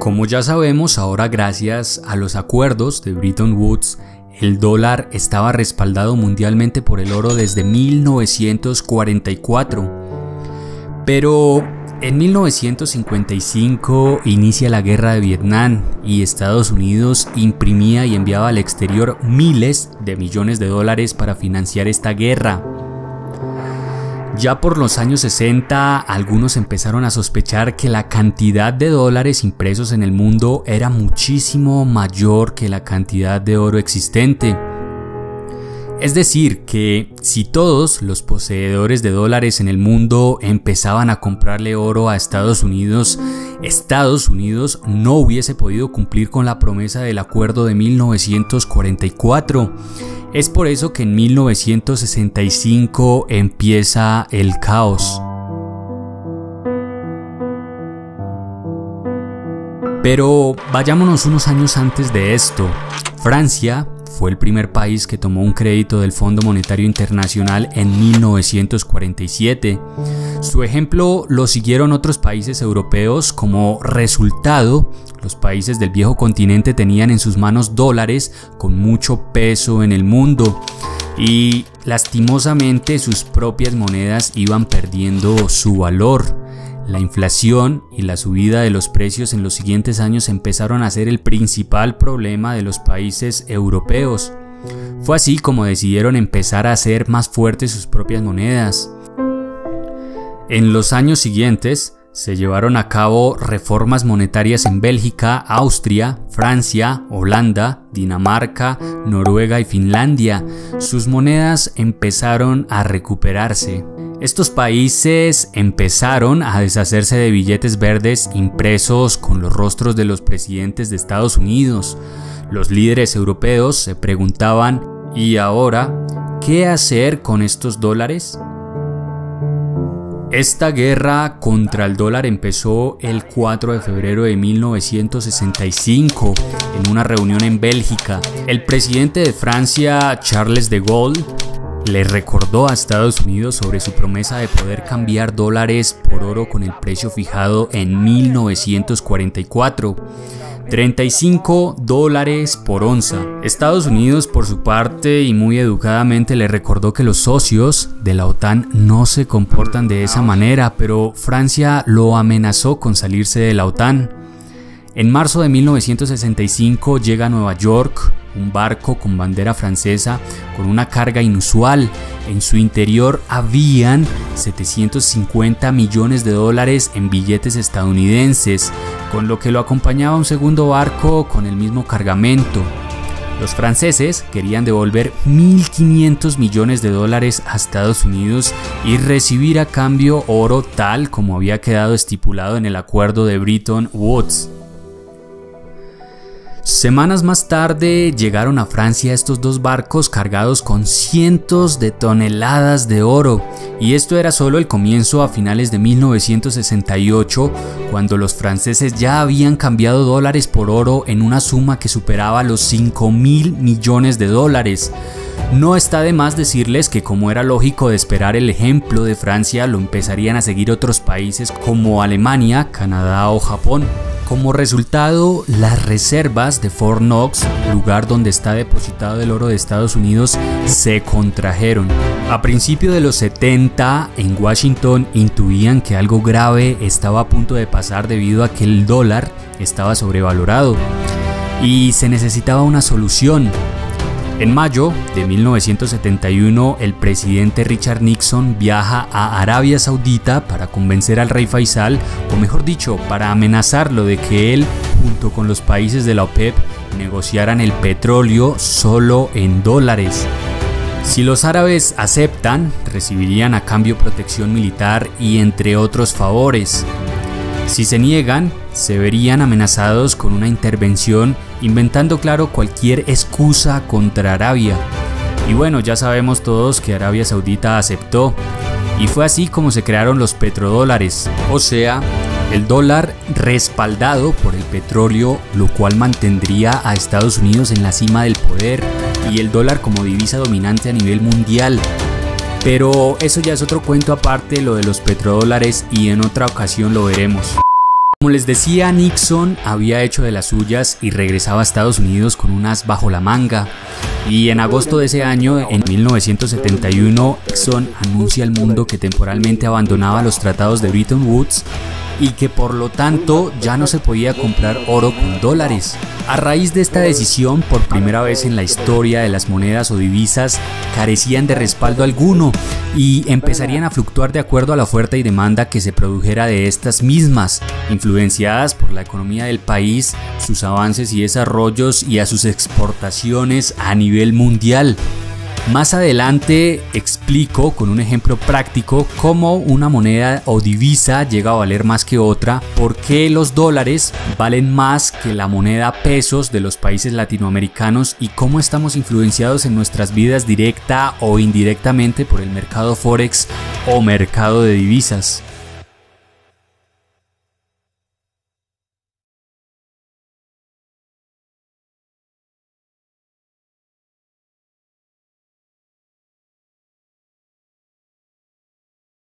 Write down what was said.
Como ya sabemos, ahora gracias a los acuerdos de Bretton Woods, el dólar estaba respaldado mundialmente por el oro desde 1944. Pero en 1955 inicia la guerra de Vietnam y Estados Unidos imprimía y enviaba al exterior miles de millones de dólares para financiar esta guerra. Ya por los años 60, algunos empezaron a sospechar que la cantidad de dólares impresos en el mundo era muchísimo mayor que la cantidad de oro existente. Es decir, que si todos los poseedores de dólares en el mundo empezaban a comprarle oro a Estados Unidos no hubiese podido cumplir con la promesa del acuerdo de 1944. Es por eso que en 1965 empieza el caos. Pero vayámonos unos años antes de esto. Francia fue el primer país que tomó un crédito del Fondo Monetario Internacional en 1947. Su ejemplo lo siguieron otros países europeos. Como resultado, los países del viejo continente tenían en sus manos dólares con mucho peso en el mundo y lastimosamente sus propias monedas iban perdiendo su valor. La inflación y la subida de los precios en los siguientes años empezaron a ser el principal problema de los países europeos. Fue así como decidieron empezar a hacer más fuertes sus propias monedas. En los años siguientes se llevaron a cabo reformas monetarias en Bélgica, Austria, Francia, Holanda, Dinamarca, Noruega y Finlandia. Sus monedas empezaron a recuperarse. Estos países empezaron a deshacerse de billetes verdes impresos con los rostros de los presidentes de Estados Unidos. Los líderes europeos se preguntaban, ¿y ahora qué hacer con estos dólares? Esta guerra contra el dólar empezó el 4 de febrero de 1965 en una reunión en Bélgica. El presidente de Francia, Charles de Gaulle, le recordó a Estados Unidos sobre su promesa de poder cambiar dólares por oro con el precio fijado en 1944. $35 por onza. Estados Unidos, por su parte, y muy educadamente le recordó que los socios de la OTAN no se comportan de esa manera, pero Francia lo amenazó con salirse de la OTAN. En marzo de 1965 llega a Nueva York un barco con bandera francesa con una carga inusual. En su interior habían 750 millones de dólares en billetes estadounidenses, con lo que lo acompañaba un segundo barco con el mismo cargamento. Los franceses querían devolver 1.500 millones de dólares a Estados Unidos y recibir a cambio oro tal como había quedado estipulado en el acuerdo de Bretton Woods. Semanas más tarde llegaron a Francia estos dos barcos cargados con cientos de toneladas de oro, y esto era solo el comienzo. A finales de 1968, cuando los franceses ya habían cambiado dólares por oro en una suma que superaba los 5.000 millones de dólares. No está de más decirles que, como era lógico de esperar el ejemplo de Francia, lo empezarían a seguir otros países como Alemania, Canadá o Japón. Como resultado, las reservas de Fort Knox, lugar donde está depositado el oro de Estados Unidos, se contrajeron. A principios de los 70, en Washington intuían que algo grave estaba a punto de pasar debido a que el dólar estaba sobrevalorado y se necesitaba una solución. En mayo de 1971, el presidente Richard Nixon viaja a Arabia Saudita para convencer al rey Faisal, o mejor dicho, para amenazarlo de que él, junto con los países de la OPEP, negociaran el petróleo solo en dólares. Si los árabes aceptan, recibirían a cambio protección militar y entre otros favores. Si se niegan, se verían amenazados con una intervención, inventando, claro, cualquier excusa contra Arabia. Y bueno, ya sabemos todos que Arabia Saudita aceptó, y fue así como se crearon los petrodólares, o sea, el dólar respaldado por el petróleo, lo cual mantendría a Estados Unidos en la cima del poder, y el dólar como divisa dominante a nivel mundial. Pero eso ya es otro cuento aparte, lo de los petrodólares, y en otra ocasión lo veremos. Como les decía, Nixon había hecho de las suyas y regresaba a Estados Unidos con un as bajo la manga. Y en agosto de ese año, en 1971, Nixon anuncia al mundo que temporalmente abandonaba los tratados de Bretton Woods y que por lo tanto ya no se podía comprar oro con dólares. A raíz de esta decisión, por primera vez en la historia de las monedas o divisas carecían de respaldo alguno y empezarían a fluctuar de acuerdo a la oferta y demanda que se produjera de estas mismas, influenciadas por la economía del país, sus avances y desarrollos y a sus exportaciones a nivel mundial. Más adelante explico con un ejemplo práctico cómo una moneda o divisa llega a valer más que otra, por qué los dólares valen más que la moneda pesos de los países latinoamericanos y cómo estamos influenciados en nuestras vidas directa o indirectamente por el mercado forex o mercado de divisas.